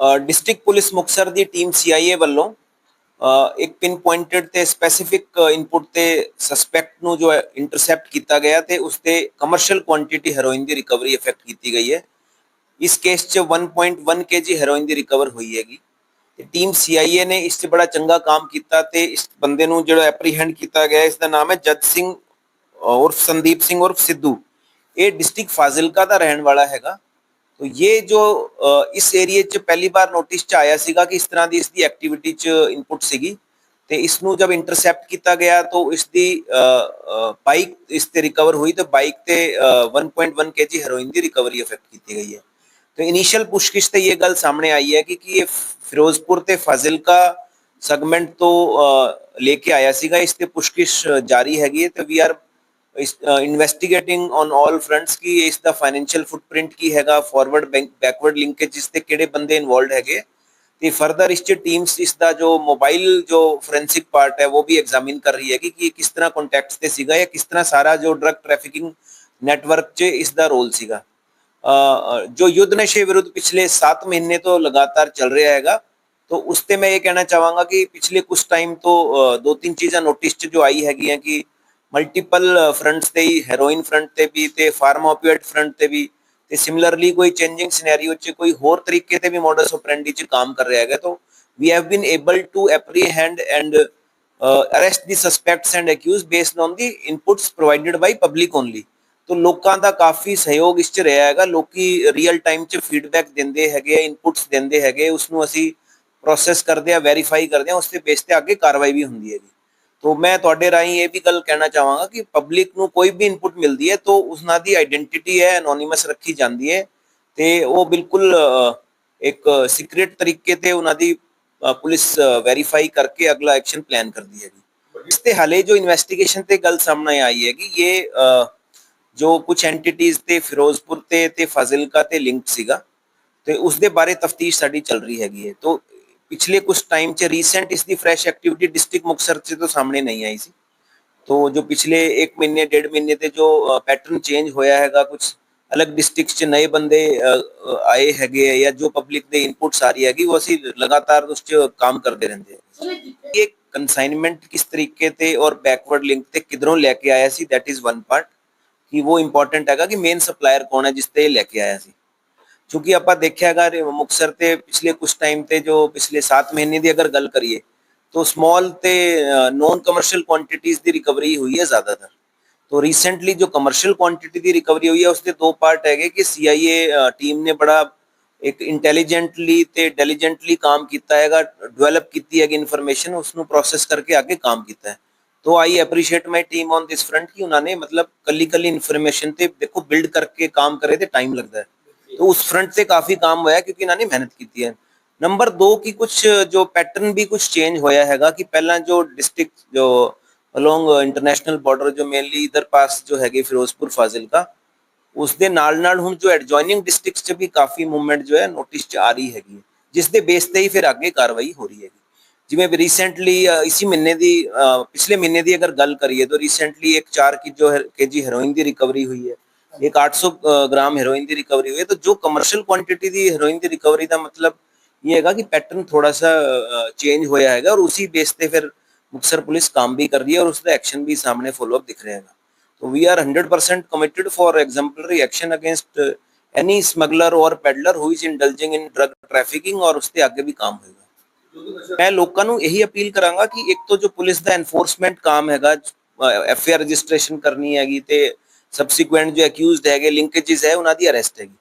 District police Muktsar दी team CIA ਵੱਲੋਂ एक pin pointed ਤੇ ਸਪੈਸੀਫਿਕ ਇਨਪੁਟ ਤੇ ਸਸਪੈਕਟ ਨੂੰ ਜੋ ਇੰਟਰਸੈਪਟ ਕੀਤਾ ਗਿਆ ਤੇ ਉਸ ਤੇ ਕਮਰਸ਼ੀਅਲ ਕੁਆਂਟੀਟੀ ਹੈਰੋਇਨ ਦੀ ਰਿਕਵਰੀ ਇਫੈਕਟ ਕੀਤੀ ਗਈ ਹੈ। इस केस च 1.1 kg ਹੈਰੋਇਨ ਦੀ ਰਿਕਵਰ ਹੋਈ ਹੈਗੀ ਤੇ ਟੀਮ ਸੀਆਈਏ ਨੇ ਇਸ 'ਚ ਬੜਾ ਚੰਗਾ ਕੰਮ ਕੀਤਾ ਤੇ ਇਸ ਬੰਦੇ ਨੂੰ ਜਿਹੜਾ ਐਪਰੀਹੈਂਡ ਕੀਤਾ ਗਿਆ ਇਸ ਦਾ ਨਾਮ ਹੈ ਜੱਜ ਸਿੰਘ ਉਰਫ ਸੰਦੀਪ ਸਿੰਘ ਉਰਫ सिद्धू। ये डिस्ट्रिक्ट फाजिलका का रहने वाला हैगा। तो ये जो इस एरिए च पहली बार नोटिस च आया सीगा कि इस तरह की इसकी एक्टिविटी च इनपुट सीगी ते इसनू जब इंटरसैप्ट किया गया तो इसकी बाइक इस ते रिकवर हुई तो बाइक ते 1.1 kg हेरोइन की रिकवरी इफेक्ट की गई है। तो इनिशियल पुछगिछ ते ये गल सामने आई है कि ये फिरोजपुर ते फाजिलका सेगमेंट तो लेके आया सीगा। इस ते पुछगिछ जारी हैगी है तो we are investigating on all fronts की इसका फाइनेंशियल फुटप्रिंट की हैगा, फॉरवर्ड बैकवर्ड लिंकेज ते किहड़े बंदे इन्वॉल्व हैगे ते फर्दर इस टीम्स इसका जो मोबाइल जो फोरेंसिक पार्ट है वो भी एग्जामिन कर रही है कि किस तरह कॉन्टैक्ट्स ते सीगा या किस तरह सारा जो ड्रग ट्रैफिकिंग नैटवर्क च इसका रोल सीगा। जो युद्ध नशे विरुद्ध पिछले 7 महीने तो लगातार चल रहा हैगा तो उस ते मैं ये कहना चाहूँगा कि पिछले कुछ टाइम तो 2-3 चीज़ां नोटिस च जो आई हैगी हैं कि मल्टीपल फ्रंट्स ते ही हेरोइन फ्रंट ते भी ते फार्मा ओपिएट फ्रंट ते भी ते सिमिलरली कोई चेंजिंग सिनेरियो च कोई होर तरीके ते भी मॉडस ऑपरेंडी च काम कर रहा है। तो we have been able to apprehend and arrest the suspects and accuse based on the inputs provided by public only. तो लोगों का काफ़ी सहयोग इस च रहा है। लोग रियल टाइम च फीडबैक देंदे हैगे, इनपुट्स देंदे हैगे, उसनू असी प्रोसैस करते हैं, वेरीफाई करते हैं, उसके बेस ते आगे कार्रवाई भी होंदी हैगी। तो मैं तुहाडे राही ये भी गल कहना चाहांगा कि पब्लिक नू कोई भी इनपुट मिलती है तो उसना दी आइडेंटिटी है एनोनिमस रखी जाती है तो वो बिल्कुल एक सीक्रेट तरीके ते उन्हां दी पुलिस वेरीफाई करके अगला एक्शन प्लान करती हैगी। इस ते हाले जो इन्वेस्टिगेशन ते गल सामने आई है कि ये जो कुछ एंटिटीज ते फिरोजपुर ते फाजिलका ते लिंक सीगा तो उसके बारे तफ्तीश साडी चल रही हैगी है। तो पिछले कुछ टाइम च रीसेंट इसकी फ्रैश एक्टिविटी डिस्ट्रिक्ट मुक्तसर से तो सामने नहीं आई सी। तो जो पिछले 1 महीने 1.5 महीने ते जो पैटर्न चेंज होया हैगा, कुछ अलग डिस्ट्रिक्ट च नए बंदे आए हैगे या जो पब्लिक दे इनपुट्स आ रही हैगी वो असी लगातार उस च काम करते रहते हैं। ये कंसाइनमेंट किस तरीके ते और बैकवर्ड लिंक ते किधरों लेके आया see that is one part कि वो इंपॉर्टेंट है कि मेन सप्लायर कौन है जिसते लेके आया सी। क्योंकि आप देखिएगा मुक्तसर ते पिछले कुछ टाइम ते जो पिछले 7 महीने की अगर गल करिए तो स्मॉल ते नॉन कमर्शियल क्वांटिटीज की रिकवरी हुई है ज़्यादातर। तो रिसेंटली जो कमर्शियल क्वांटिटी की रिकवरी हुई है उसके 2 पार्ट है कि सीआईए टीम ने बड़ा एक इंटैलीजेंटली ते डिलीजेंटली काम किया है, डेवलप की है इन्फॉर्मेशन, उसनू प्रोसैस करके आगे काम किया है। तो I appreciate my team on this front कि उन्होंने मतलब कली इन्फॉर्मेशन ते देखो बिल्ड करके काम करे तो टाइम लगता है। तो उस फ्रंट से काफ़ी काम होया क्योंकि इन्होंने मेहनत की है। नंबर 2 की कुछ जो पैटर्न भी कुछ चेंज होया हैगा कि पहला जो डिस्ट्रिक्ट जो अलोंग इंटरनेशनल बॉर्डर जो मेनली इधर पास जो है फिरोजपुर फाजिलका उसके नाल हुण जो एडजॉइनिंग डिस्ट्रिक्ट च भी काफ़ी मूवमेंट जो है नोटिस च आ रही हैगी जिसके बेस ते ही फिर आगे कार्रवाई हो रही है। जिमें रिसेंटली इसी महीने की पिछले महीने की अगर गल करिए तो रिसेंटली एक 4 kg हेरोइन की रिकवरी हुई है, एक 800 ग्राम हेरोइन की रिकवरी हुई है। तो जो कमर्शियल क्वांटिटी की हेरोइन की रिकवरी का मतलब ये है कि पैटर्न थोड़ा सा चेंज होया है और उसी बेस पे फिर मुक्तसर पुलिस काम भी कर रही है और उसका एक्शन भी सामने फॉलोअप दिख रहा है। तो we are 100% committed for exemplary action against any smuggler और peddler who is indulging in drug trafficking और उसके आगे भी काम होगा। मैं लोगों को यही अपील करांगा कि एक तो जो पुलिस का एनफोर्समेंट काम हैगा एफआईआर रजिस्ट्रेशन करनी हैगी ते सबसीक्वेंट जो एक्यूज्ड हैगे लिंकेजेस है उन्हां दी अरेस्ट हैगी।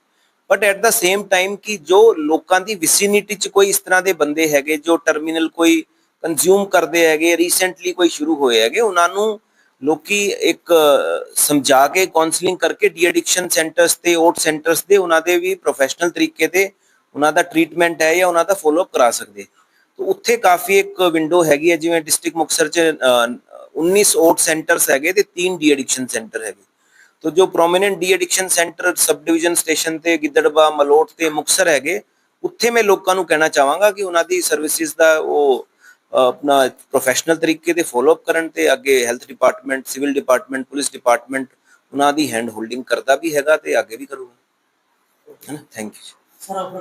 But at the same time कि जो लोगों की विसिनिटी च कोई इस तरह के बंदे हैगे जो टर्मिनल कोई कंज्यूम करते हैगे रिसेंटली कोई शुरू होए हैगे उन्होंने लोकी एक समझा के काउंसलिंग करके डी एडिक्शन सेंटर्स ते ओट सेंटर्स दे उन्होंने भी प्रोफैशनल तरीके ते उन्होंने ट्रीटमेंट है या उन्होंने फॉलोअप करा सकते। तो उत्थे काफ़ी एक विंडो हैगी है जिवें डिस्ट्रिक्ट मुक्तसर च 19 ओट सेंटर्स हैगे ते 3 डी एडिक्शन सेंटर हैगे। तो जो prominent de addiction centre sub division station ते गिद्दड़बा मलोट ते मुक्तसर हैगे उत्थे मैं लोगों को कहना चाहांगा कि उन्हां दी सर्विसिज दा वो अपना प्रोफैशनल तरीके ते फॉलोअप करन ते अगे health department civil department police department उन्हां दी हैंड होल्डिंग करता भी हैगा ते आगे भी करूगा है ना। Thank you.